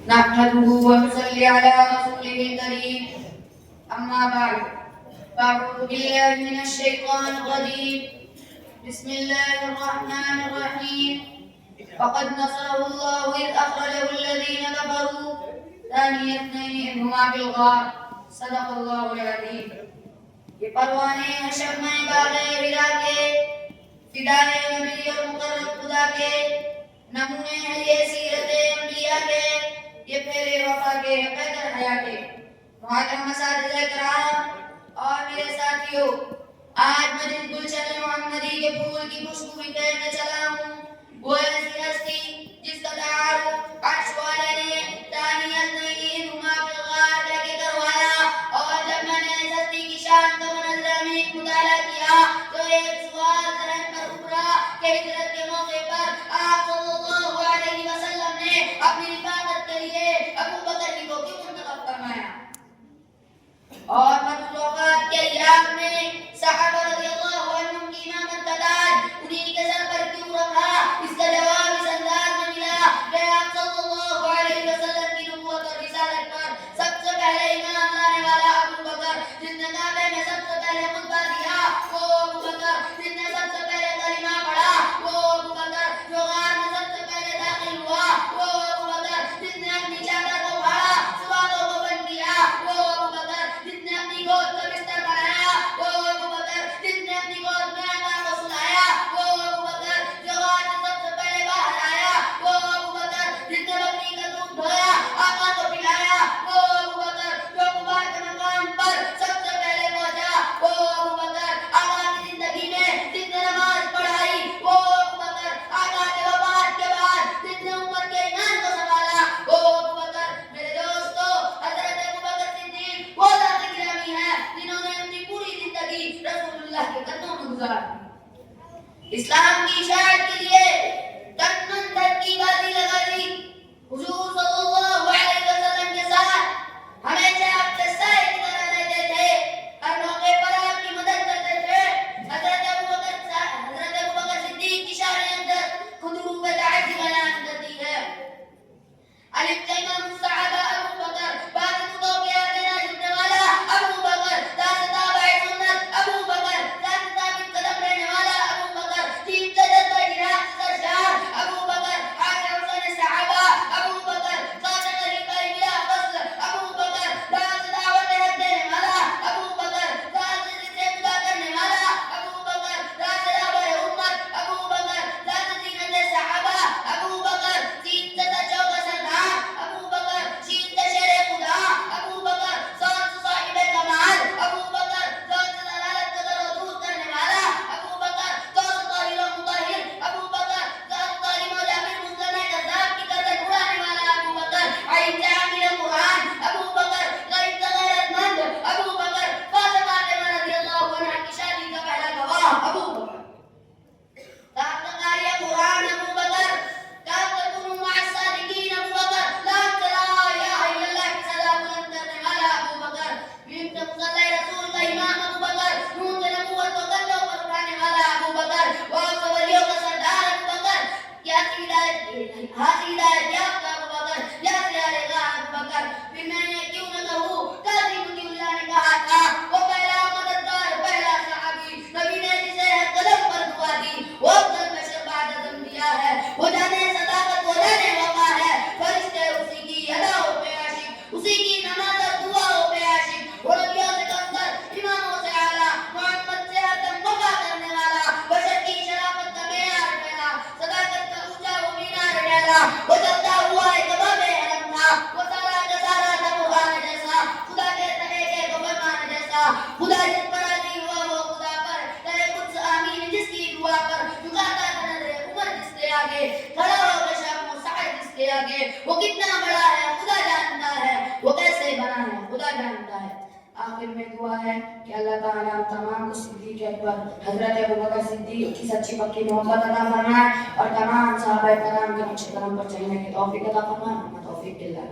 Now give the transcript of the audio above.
نحمده ونصلي على رسوله الكريم أما بعد فأعوذ بالله من الشيطان الرجيم بسم الله الرحمن الرحيم فقد نصره الله إذ أخرجه الذين كفروا ثاني اثنين إذ هما في الغار صدق الله العظيم. یہ پروانے حشر میں باغے ہرا کے فدائے نبی اور مقرب خدا کے نمونے ہیں یہ سیرت انبیاء کے یہ پھیرے وفا کے قدر حیا کے محترم اساتذہ کرام اور میرے ساتھیوں، آج مجلس گلشن محمدی کے پھول کی خوشبو بکھیرنے چلا ہوں. وہ ایسی ہستی جس کا تعارف عرش والے نے دانیت نہیں ہما بالغار کہہ کے کروایا، اور جب میں نے اس ہستی کی شان کا منظر میں مطالعہ کیا تو ایک سوال ذہن پر ابھرا کہ ہجرت کے موقع پر آپ صلی اللہ علیہ وسلم نے اپنی رفاقت کے لیے ابو بکر کو کیوں منتخب فرمایا، اور مطلوبات کے علاق میں صحابہ رضی اللہ عنہم کی امامت کا تاج انہی کے سر پر کیوں رکھا. اس کا جواب اس انداز میں ملا کہ آپ صلی اللہ علیہ وسلم کی نبوت اور رسالت پر سب سے پہلے ایمان لانے والا ابو بکر، جس نے کعبے میں سب سے پہلے خطبہ دیا وہ ابو بکر، جس نے سب سے پہلے کلمہ پڑھا وہ ابو بکر، جو غار میں سب سے پہلے داخل ہوا وہ ابو بکر، جس نے اپنی چادر کو پھاڑا سوالوں کو بند کیا وہ ابو بکر، جس نے اپنی گود کا بستر بنایا وہ ابو بکر، جس نے اپنی گود میں آقا کو سلایا وہ ابو بکر، جو غار سے سب سے پہلے باہر آیا وہ ابو بکر، جس نے بکری کا دودھ دھویا آقا کو پلایا وہ ابو بکر، جو قبا کے مقام پر سب سے پہلے پہنچا وہ ابو بکر، آقا کی زندگی میں جس نے نماز پڑھائی وہ ابو بکر، آقا کے وفات کے بعد جس نے امت کے ایمان کو سنبھالا وہ ابو بکر. میرے دوستو، حضرت ابو بکر صدیق وہ ذات گرامی ہیں جنہوں نے اپنی پوری زندگی رسول اللہ کے قدموں میں گزار دی. اسلام کی اشاعت کے لیے تن من دھن کی بازی لگا دی. حضور صلی اللہ علیہ وسلم کے ساتھ ہمیشہ آپ کے سائے کی طرح رہتے تھے، ہر موقع پر آپ کی مدد کرتے تھے. حضرت ابو بکر صدیق کی شان اندر خود روح تعجب بیان کرتی ہے. الف تیمم صحابہ ابو بکر، باقی خطوں کے آگے نہ جھکنے والا ابو بکر، ذات تابع سنت ابو بکر، ذات ثابت قدم رہنے والا ابو بکر، جیب سے جذبہ جہاد سرشار ابو بکر، حاضر حسین صحابہ ابو بکر، خاتم خلیفہ بلا فصل ابو بکر، ذات دعوت حق دینے والا ابو بکر، ذات ذکر خدا کرنے والا ابو بکر، ذات رہبر امت ابو بکر، ذات زینت صحابہ ابو بکر، سین سے سچوں کا سردار ابو بکر، شین سے شیر خدا ابو بکر، صوت سے صاحب کمال ابو بکر، صوت سے دلالت کا در و دور کرنے والا ابو بکر، صوت سے طاہر و مطہر ابو بکر، صوت ظالم و جابر مسلم کذاب کی گردن اڑانے والا ابو بکر، عین سے عامل قرآن ابو بکر، غیب سے غیرت مند ابو بکر، فاطمہ رضی اللہ عنہا کی شادی کا پہلا گواہ ابو بکر، تاخت قاری قرآن ابو بکر، تاخت کنو مع الصادقین ابو بکر، لاکھ لا الہ الا اللہ کی صدا بلند کرنے والا ابو بکر، میم سے مصلی رسول کا امام ابو بکر، نون سے نبوت کو کندھوں پر اٹھانے والا ابو بکر، واؤ سے ولیوں کا سردار ابو بکر، حاصل ہدایت یافتہ ابو بکر، یا سیارے گاہ ابو بکر. پھر میں نے کیوں نہ کہوں، قاضی مطیع اللہ نے کہا تھا وہ پہلا مددگار، پہلا صحابی، نبی نے جسے ہر قدم پر دعا دی، وہ افضل بشر بعد از انبیاء ہے، وہ جانے صداقت، وہ جانے وفا ہے، فرشتے اسی کی اداؤں پہ عاشق، اسی کی نماز اور دعاؤں پہ عاشق، وہ نبیوں سے کمتر، اماموں سے اعلیٰ، محمد سے ہر دم وفا کرنے والا، بشر کی شرافت کا معیار پہلا، صداقت کا اونچا وہ مینار ڈالا، وہ چلتا ہوا ایک باب حرم تھا، وہ سارا کا سارا تھا قرآن جیسا، خدا کے تہے کے تو فرمان جیسا، خدا جس پر راضی ہوا وہ خدا پر، تہے قدس آمین جس کی دعا پر، جھکاتا تھا نظر عمر جس کے آگے، کھڑا ہو کے شام و سعد جس کے آگے، وہ کتنا بڑا ہے خدا جانتا ہے، وہ کیسے بنا ہے خدا جانتا ہے. آخر میں دعا ہے کہ اللہ تعالیٰ تمام کو صدیق اکبر حضرت ابو بکر صدیق کی سچی پکی محبت عطا فرمائے اور تمام صحابہ کرام کے نقش قدم پر چلنے کی توفیق عطا فرمائے. توفیق اللہ.